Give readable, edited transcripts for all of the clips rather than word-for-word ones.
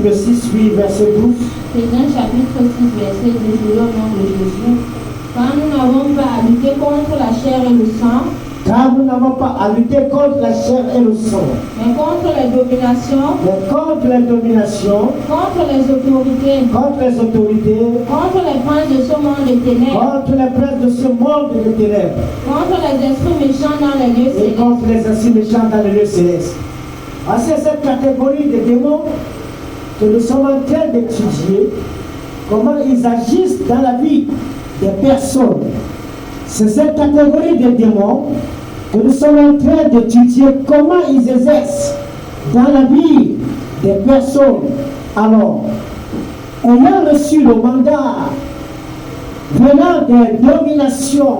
chapitre 6, oui, verset 12. Éphésiens chapitre 6, verset 12, au nom de Jésus. Car nous n'avons pas à lutter contre la chair et le sang, Car nous n'avons pas à lutter contre la chair et le sang, mais contre les dominations, mais contre les dominations, contre les autorités, contre les autorités, contre les princes de ce monde de ténèbres, contre les princes de ce monde de ténèbres, contre les esprits méchants dans les lieux et célestes. contre les esprits méchants dans les lieux célestes. Ah, c'est cette catégorie de démons que nous sommes en train d'étudier, comment ils agissent dans la vie des personnes. C'est cette catégorie de démons que nous sommes en train d'étudier, comment ils exercent dans la vie des personnes. Alors, ayant reçu le mandat venant des dominations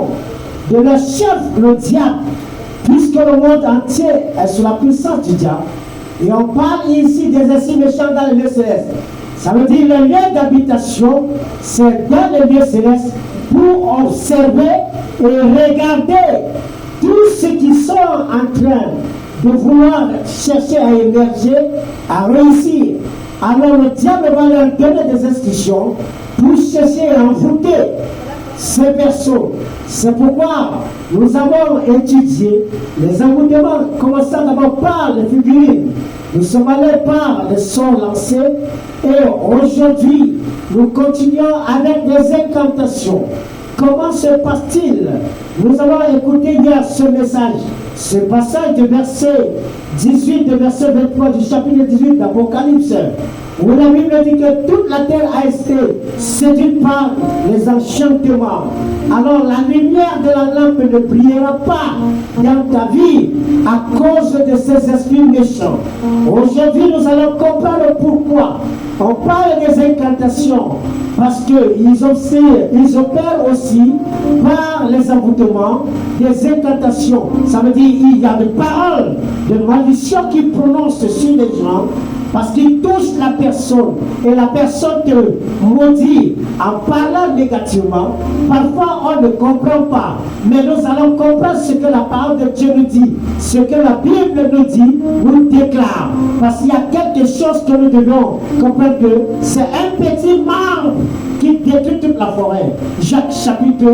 de leur chef, le diable, puisque le monde entier est sous la puissance du diable, et on parle ici des esprits méchants dans les lieux célestes. Ça veut dire le lieu d'habitation, c'est dans les lieux célestes pour observer et regarder tous ceux qui sont en train de vouloir chercher à émerger, à réussir. Alors le diable va leur donner des instructions pour chercher à envoûter ces personnes. C'est pourquoi nous avons étudié les envoûtements, commençant d'abord par les figurines. Nous sommes allés par les sons lancés et aujourd'hui nous continuons avec des incantations. Comment se passe-t-il? Nous avons écouté hier ce message, ce passage de verset 18, de verset 23 du chapitre 18 d'Apocalypse, où la Bible dit que toute la terre a été séduite par les enchantements. Alors la lumière de la lampe ne brillera pas dans ta vie à cause de ces esprits méchants. Aujourd'hui, nous allons comprendre pourquoi. On parle des incantations parce qu'ils opèrent aussi par les envoûtements des incantations. Ça veut dire qu'il y a des paroles de malédiction qui prononcent sur les gens parce qu'ils touchent la personne et la personne te maudit en parlant négativement. Parfois on ne comprend pas, mais nous allons comprendre ce que la parole de Dieu nous dit, ce que la Bible nous dit, nous déclare. Parce qu'il y a quelque chose que nous devons comprendre, que c'est un petit marbre qui détruit toute la forêt. Jacques chapitre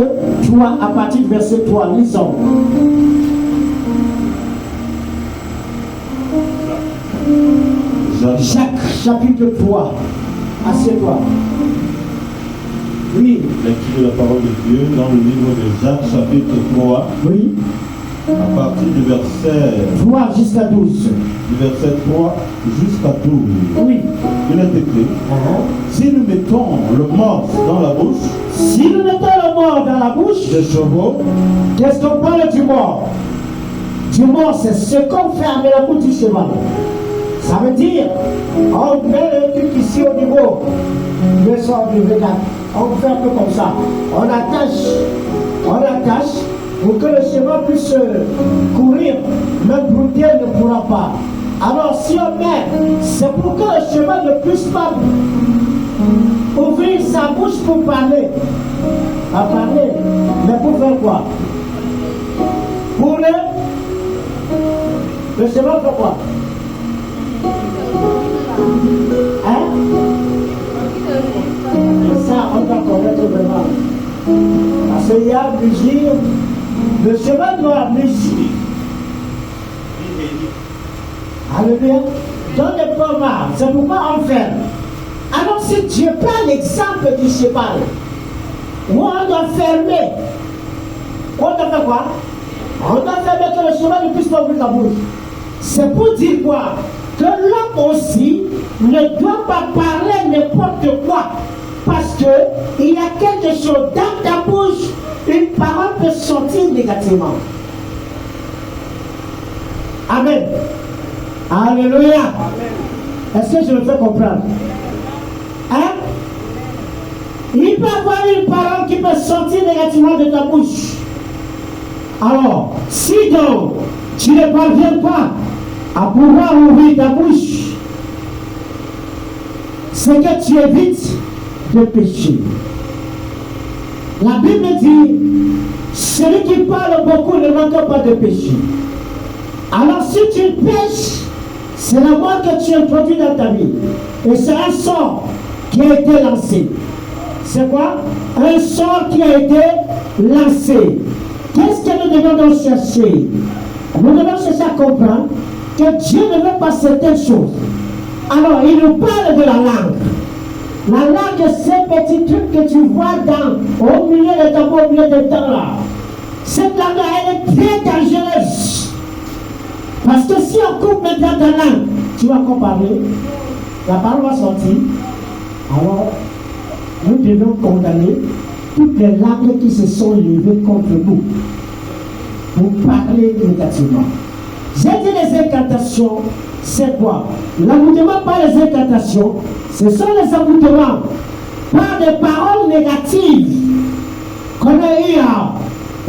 3 à partir du verset 3, lisons. Jacques chapitre 3. Assieds-toi. Oui. Lecture de la parole de Dieu dans le livre de Jacques chapitre 3. Oui. À partir du verset 3 jusqu'à 12. Du verset 3 jusqu'à 12. Oui. Il est écrit, si nous mettons le mort dans la bouche, si nous mettons le mort dans la bouche des chevaux, qu'est-ce qu'on parle du mort? Du mort, c'est ce qu'on fait avec la bouche du cheval. Ça veut dire, on met le truc ici au niveau, le sort du regard. On fait un peu comme ça. On attache pour que le cheval puisse courir, même brouter ne pourra pas. Alors si on met, c'est pour que le cheval ne puisse pas ouvrir sa bouche pour parler. À parler, mais pour faire quoi? Pour le cheval fait quoi? Hein? Ça, on doit connaître vraiment. Parce qu'il y a mugir, le cheval doit mugir. Alléluia. Dans les formats, c'est pourquoi on ferme. Alors si Dieu prend l'exemple du cheval, où on doit fermer, on doit faire quoi? On doit fermer que le cheval ne puisse pas ouvrir la bouche. C'est pour dire quoi? Que l'homme aussi ne doit pas parler n'importe quoi. Parce qu'il y a quelque chose dans ta bouche, une parole peut sortir négativement. Amen. Alléluia. Est-ce que je me fais comprendre? Hein? Il peut y avoir une parole qui peut sortir négativement de ta bouche. Alors, si donc tu ne parviens pas à pouvoir ouvrir ta bouche, c'est que tu évites de pécher. La Bible dit, celui qui parle beaucoup ne manque pas de péché. Alors si tu pêches, C'est la mort que tu introduis dans ta vie. Et c'est un sort qui a été lancé. C'est quoi? Un sort qui a été lancé. Qu'est-ce que nous devons donc chercher? Nous devons chercher à comprendre que Dieu ne veut pas certaines choses. Alors, il nous parle de la langue. La langue, c'est petit truc que tu vois au milieu de ta au milieu de temps là. Cette langue, elle est très dangereuse. Parce que si on coupe maintenant ta langue, tu vas comparer, la parole va sortir. Alors, nous devons condamner toutes les langues qui se sont levées contre nous pour parler négativement. J'ai dit les incantations, c'est quoi? L'aboutement par les incantations, ce sont les aboutements par des paroles négatives qu'on a eu à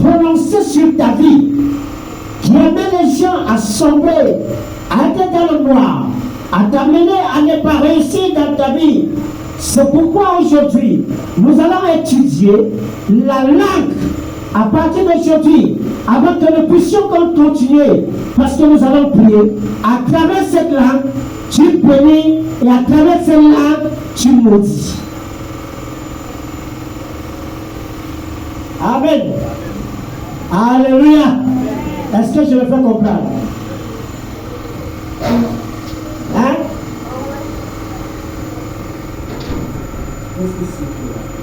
prononcer sur ta vie, qui amène les gens à sombrer, à être dans le noir, à t'amener à ne pas réussir dans ta vie. C'est pourquoi aujourd'hui, nous allons étudier la langue à partir d'aujourd'hui, avant que nous puissions continuer, parce que nous allons prier. À travers cette langue, tu bénis, et à travers cette langue, tu maudis. Amen. Alléluia. Est-ce que je me fais comprendre? Hein? Qu'est-ce que c'est?